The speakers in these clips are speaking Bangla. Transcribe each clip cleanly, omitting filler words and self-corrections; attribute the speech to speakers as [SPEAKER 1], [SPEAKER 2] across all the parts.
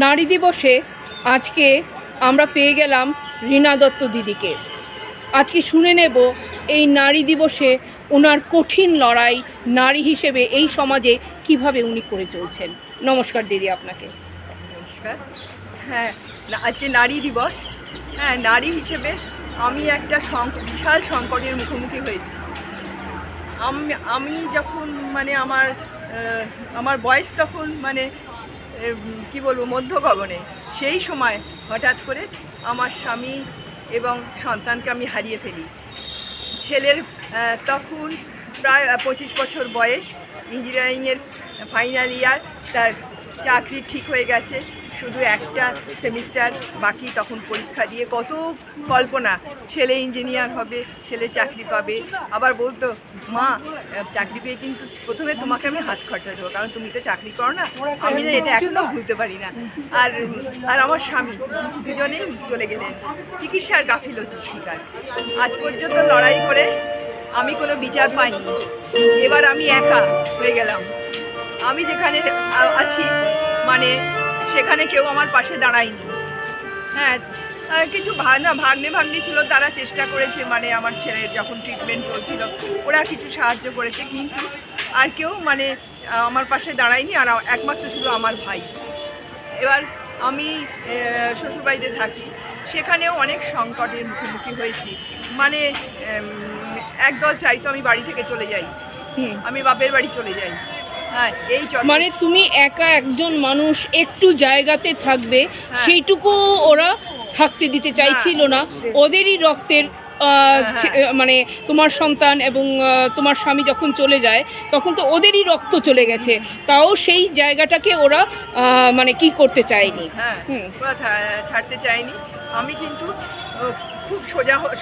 [SPEAKER 1] নারী দিবসে আজকে আমরা পেয়ে গেলাম রীনা দত্ত দিদিকে। আজকে শুনে নেব এই নারী দিবসে ওনার কঠিন লড়াই, নারী হিসেবে এই সমাজে কিভাবে উনি করে চলছেন। নমস্কার দিদি আপনাকে।
[SPEAKER 2] নমস্কার। হ্যাঁ, আজকে নারী দিবস। হ্যাঁ, নারী হিসেবে আমি একটা বিশাল সংকটের মুখোমুখি হয়েছি। আমি যখন আমার বয়স তখন কি বলবো, মধ্য গগনে, সেই সময় হঠাৎ করে আমার স্বামী এবং সন্তানকে আমি হারিয়ে ফেলি। ছেলের তখন প্রায় 25 বছর বয়স, ইঞ্জিনিয়ারিংয়ের ফাইনাল ইয়ার, তার চাকরি ঠিক হয়ে গেছে, শুধু একটা সেমিস্টার বাকি। তখন পরীক্ষা দিয়ে কত কল্পনা, ছেলে ইঞ্জিনিয়ার হবে, ছেলে চাকরি পাবে। আবার বলতো, মা চাকরি পেয়ে কিন্তু প্রথমে তোমাকে আমি হাত খরচা দেবো, কারণ তুমি তো চাকরি করো না। আমি না এটা এখনও ভুলতে পারি না। আর আমার স্বামী, দুজনেই চলে গেলেন চিকিৎসার গাফিলতির শিকার। আজ পর্যন্ত লড়াই করে আমি কোনো বিচার পাইনি। এবার আমি একা হয়ে গেলাম। আমি যেখানে আছি সেখানে কেউ আমার পাশে দাঁড়ায়নি। হ্যাঁ, কিছু ভাগ্নে ছিল, তারা চেষ্টা করেছে, আমার ছেলের যখন ট্রিটমেন্ট চলছিল ওরা কিছু সাহায্য করেছে, কিন্তু আর কেউ আমার পাশে দাঁড়ায়নি। আর একমাত্র শুধু আমার ভাই। এবার আমি শ্বশুরবাড়িতে থাকি, সেখানেও অনেক সংকটের মুখোমুখি হয়েছি। একদল চাইতো আমি বাড়ি থেকে চলে যাই, আমি বাপের বাড়ি চলে যাই। হ্যাঁ,
[SPEAKER 1] তুমি একা একজন মানুষ, একটু জায়গাতে থাকবে, সেইটুকু ওরা থাকতে দিতে চাইছিল না। ওদেরই রক্তের তোমার সন্তান এবং তোমার স্বামী যখন চলে যায়, তখন তো ওদেরই রক্ত চলে গেছে, তাও সেই জায়গাটাকে ওরা কি করতে চায়নি।
[SPEAKER 2] ছাড়তে চায়নি। আমি কিন্তু খুব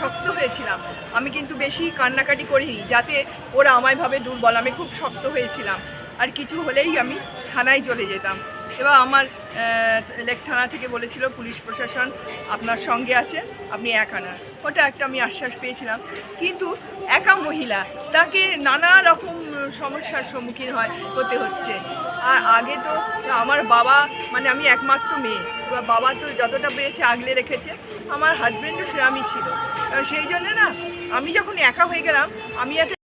[SPEAKER 2] শক্ত হয়েছিলাম। আমি কিন্তু বেশি কান্নাকাটি করিনি, যাতে ওরা আমায় ভাবে দুর্বল। আমি খুব শক্ত হয়েছিলাম, আর কিছু হলেই আমি থানায় চলে যেতাম। এবার আমার থানা থেকে বলেছিল, পুলিশ প্রশাসন আপনার সঙ্গে আছে, আপনি একা না। ওটা একটা আমি আশ্বাস পেয়েছিলাম। কিন্তু একা মহিলা, তাকে নানা রকম সমস্যার সম্মুখীন হতে হচ্ছে। আর আগে তো আমার বাবা, আমি একমাত্র মেয়ে, এবার বাবা তো যতটা পেরেছে আগলে রেখেছে। আমার হাজব্যান্ডও সেরামই ছিল। সেই জন্য না, আমি যখন একা হয়ে গেলাম, আমি একটা